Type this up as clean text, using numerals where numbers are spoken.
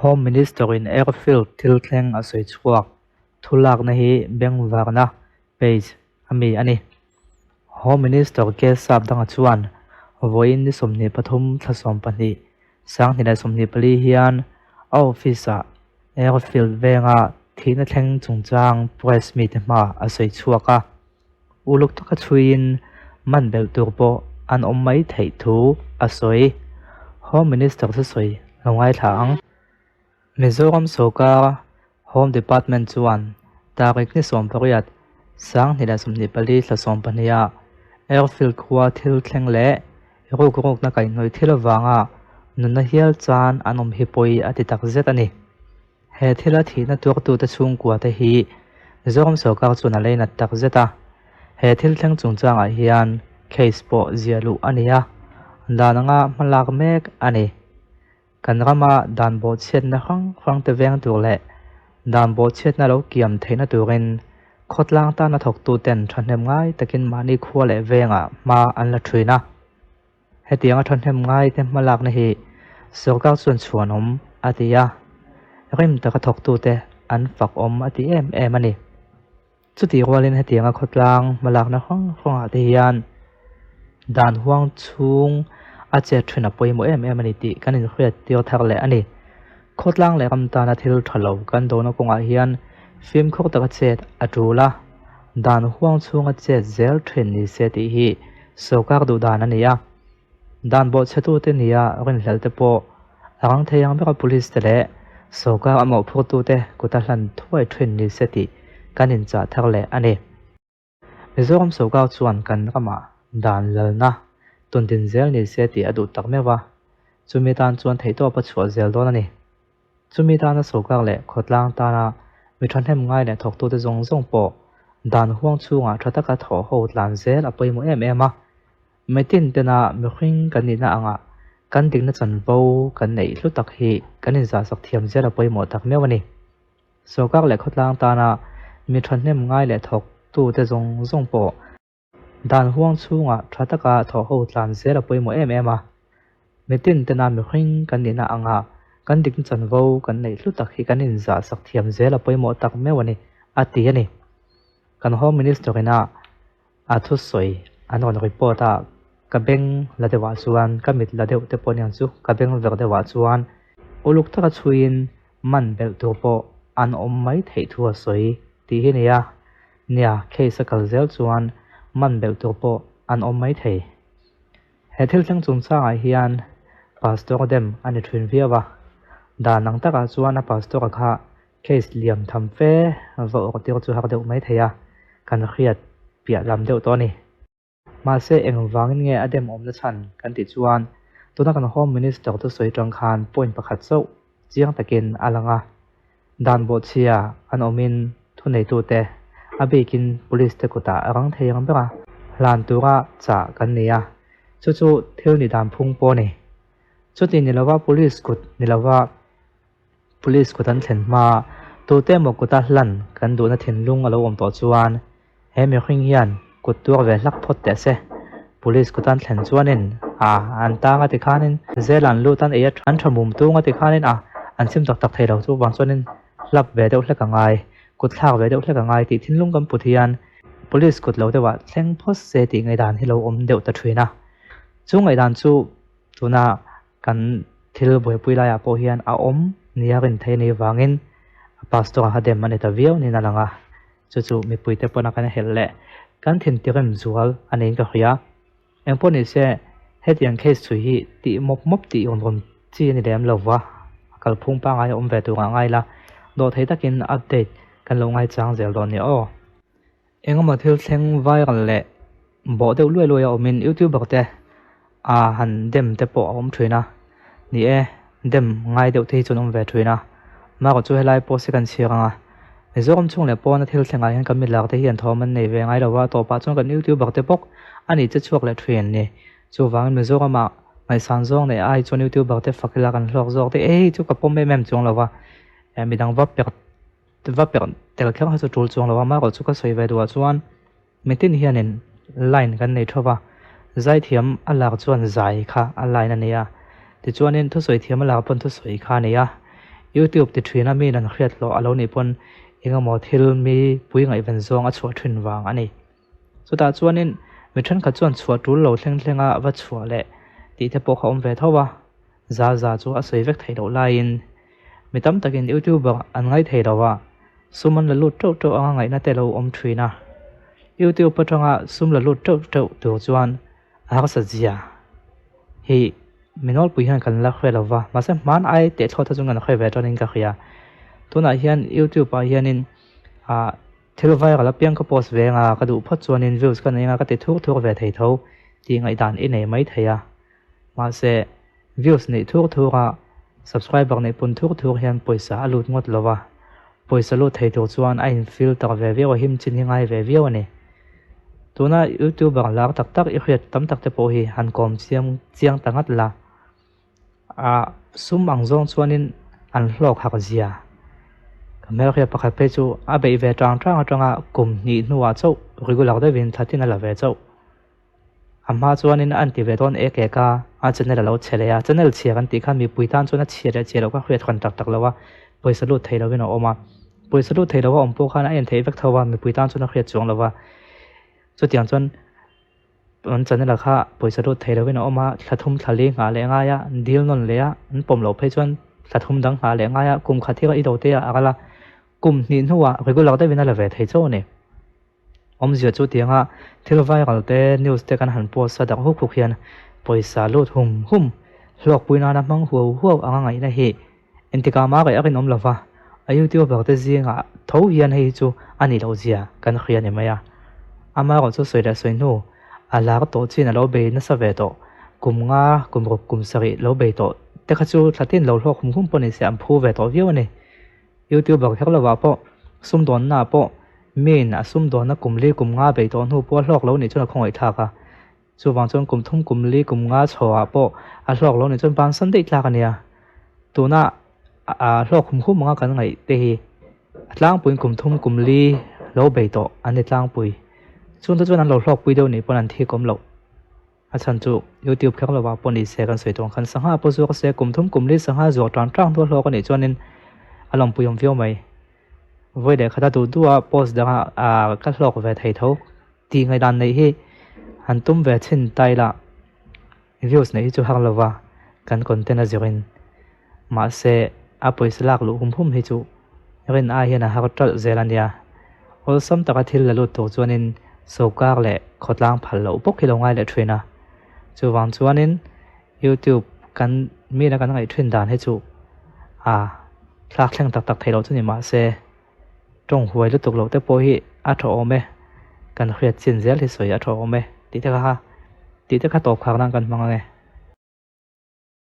Home Minister in Airfield thil thleng a sawi chuak thulak na hi beng varna page ami ani Home Minister ke sap danga chuan voin ni somni pathum thlasom pahnih sang hninai somni pali hian a office a Airfield venga thina thleng chungchang press meet ma a sawi chuaka uluk taka chuin man bel tur po an om mai thei thu a sawi Home Minister sa sawi longai thlang Mizoram Sarkar Home Department chuan tarik ni som pariat sang hninai somni pali thlasom pahnia Airfield khua thil thleng le ruk na kai ngoi thil awanga nunna hial chan anom hi poi ati tak zet ani he thila thina turtu ta chung kwa te hi Mizoram Sarkar chuan a leina tak zeta he thil thleng chungchang a hian case po zialu ania dananga malak mek ani kan rama dan bo chet na khang te veng tur le dan bo chet na lo kiam theina turin khotlang ta na thok tu ten thanem ngai takin mani khua le venga ma an la thina hetianga thanem ngai te malak na hi sarkar chuan chuanom atia rim taka thok tu te an fak om ati em ani chuti rolin hetianga khotlang malak na khang ati hian dan huang chung a che thina poimo em ani ti kanin khriat tio thak le ani khotlang le kam ta na thil thalo kan do na konga hian film khok taka chet atula dan huang chung a che zel thrin ni se ti hi sarkar du dan ania dan bo chetu te nia rin hlel te po arang theyang beka police te le sarkar amo photu te kuta hlan thuai thrin ni se ti kanin cha thak le ani Mizoram Sarkar chuan kan rama dan lalna tundin zel ni se ti adu tak mewa chumi tan chuan theito pa chhual zel don ani chumi tan na sarkar le khotlang ta na mi thanem ngai le thok tu te zong po dan huang chunga thataka tho ho tlan zel a poimo em a metin te na mi khring kan ni na anga kan ding na chan vo kan nei hlu tak hi kanin za sak thiam zel a poimo tak mewani sarkar le khotlang ta na mi thanem ngai le thok tu te zong po dan huang chunga thataka tho ho tlan zel a poimo em a metin te na mi khring kan ni na anga kan ding chan vo kan nei hlu tak hi kanin za sak thiam zel a poimo tak mewani ati ani kan Home Minister ina a thu soi an on report a ka beng la dewa chuan ka mit la deuh te ponian chu ka beng ver dewa chuan uluk taka chuin man bel tur po an om mai thei thu a soi ti hi nia case kal zel chuan man bel tur po an om mai thei he thil thleng chungchang a hian pastor dem ani thrin viawa dan ang taka chuan a pastor kha case liam tham fe vo ok tir chu hak deuh mai theya kan khriat pia lam deuh to ni ma se eng wangin nge adem om na chan kan ti chuan tuna kan Home Minister tu soi tang khan point pakhat so chiang takin alanga dan bo chia an omin thu nei tu te abekin police te kuta arang theyang bera lan tura cha kan nia chu thil ni dam phung po ni chuti ni lawa police kut ni lawa police kutan thlen ma tu te mo kuta hlan kan du na thin lung alo om to chuan he mi khring hian kut tur ve hlak phot te se police kutan thlen chuanin an tanga ti khanin zelan lu tan e than thamum tunga ti khanin an sim tak thei lo chu wang chuanin hlap ve deuh hleka ngai kut thlak ve deuh hleka ngai ti thinlung kam puthian police kut lo dewa thleng phos se ti ngai dan hi lo om deuh ta thwina chu ngai dan chu tuna kan thil boi puila ya po hian a om niarin thei nei wangin pastor hadem mani ta viau ni na langa chu mi puite pona kan helle kan thin tirem zual anin ka khia emponi se hetiang case chu hi ti mop ti on chi ni dem lowa kal phung pa ngai om ve tu ngai la do thei takin update kan lo ngai chang zel don ni o engama thil thleng viral le bo deuh luai omin YouTube bakte han dem te po om thina ni dem ngai deuh thei chun om ve thina ma ko chu helai po se kan chiranga Mizoram chung le po na thil thlenga hian kamit lak te hian thoman nei ve ngai lawa to pa chung kan YouTube bakte pok ani che chuak le thrin ni chu wang Mizoram ma mai san zong ne ai chun YouTube bakte fakila kan hlok zok te chu ka pom mem chung lawa midang va per tel khang ha chu tul chung lawa ma ko chu ka soi ve duwa chuan mitin hianin line kan nei thowa zai thiam alak chuan zai kha a line ania ti chuanin thu soi thiam alak pon thu soi kha ania YouTube ti thina mi nan khriat lo alo ni pon inga mo thil mi pui ngai ven zong a chua thin wang ani so ta chuanin mi than kha chuan chua tul lo thlenga wa chua le ti te po khom ve thowa za chu a sei vek thei lo lain mi tam takin YouTuber an ngai thei dawa suman la lut to anga ngai na te lo om thina YouTube patanga sum la lut to tu chuan a sa zia hi minol pui han kan la khwelawa ma se man ai te thotha chung an khwe ve tonin ka khia tuna hian YouTube a hianin a thil viral la piang ka post ve nga ka du phat chuanin views kan nga ka te thuk ve thei tho ti ngai dan i nei mai theya ma se views nei thuk ra subscriber nei pun thuk hian poisa alut ngot lowa poisa lu thei to chuan a in filter ve ve him chin hi ngai ve ve ani tuna YouTuber lak tak i khriat tam tak te po hi han kom chiang tangat la a sum ang zong chuanin an hlok hak zia kamera khia pakhat pe chu a bei ve tanga kum ni nuwa chau regular de win thatin ala ve chau amma chuanin an ti ve ton ekeka a channel lo cheleya channel chia kan ti khan mi puitan chuna chia lo ka khriat khan tak lawa poisa lu thei lo win oma poisa lu thei lo om po khan a en thei vek thawa mi puitan chuna khriat chuang lawa chu tiang chuan an channel kha poisa lu thei lo win oma thlathum thali nga le nga ya deal non le ya an pom lo phei chuan thlathum dang nga le nga ya kum khathi ga i do te ya agala kum ni nuwa regular de win ala ve thei chaw ne om zia chu tianga thil viral te news te kan han post sa dak hu khian poisa lut hum hlok puina na mang huau anga ngai na hi entika ma ga akin om lova a YouTube bakte zinga tho hian hei chu ani lo zia kan khian e maya ama ro chu soida soinu ala to chin a lo be na sa ve to kumnga kumrup kumsari lo be to te kha chu thlatin lo hlok hum poni se am phu ve to view ne YouTube bak thak lawa po sum don na po min a sum don na kumli kumnga be to nu po hlok lo ni chuna khongoi thaka chu wang chon kumthum kumli kumnga chhoa po a hlok lo ni chon ban san dei thla ka nia tuna a hlok hum nga kan ngai te hi atlang puin kumthum kumli lo be to ani tlang pui chun to chon an lo hlok pui do ni pon an thi kom lo a chan chu YouTube khak lawa poni se kan soi tong khan sanga po zu ka se kumthum kumli sanga zo tang to hlok ani chonin along puyom view mai voi de khata tu a post da a ka hlok ve thei tho ti ngai dan nei hi han tum ve chin tai la views nei chu hak lawa kan content a zirin ma se a poisa lak lu hum hi chu rin a hian a hak tal zelania ol sam taka thil la lu to chuanin sokar le khotlang phal lo pok hi lo ngai le thina chu wang chuanin YouTube kan mi na kan ngai thin dan he chu a thlak thleng tak thei lo chu ni ma se tong huai lu tuk lo te po hi a tho ome kan khriat chin zel hi soi a tho ome ti te kha to khak nang kan mangai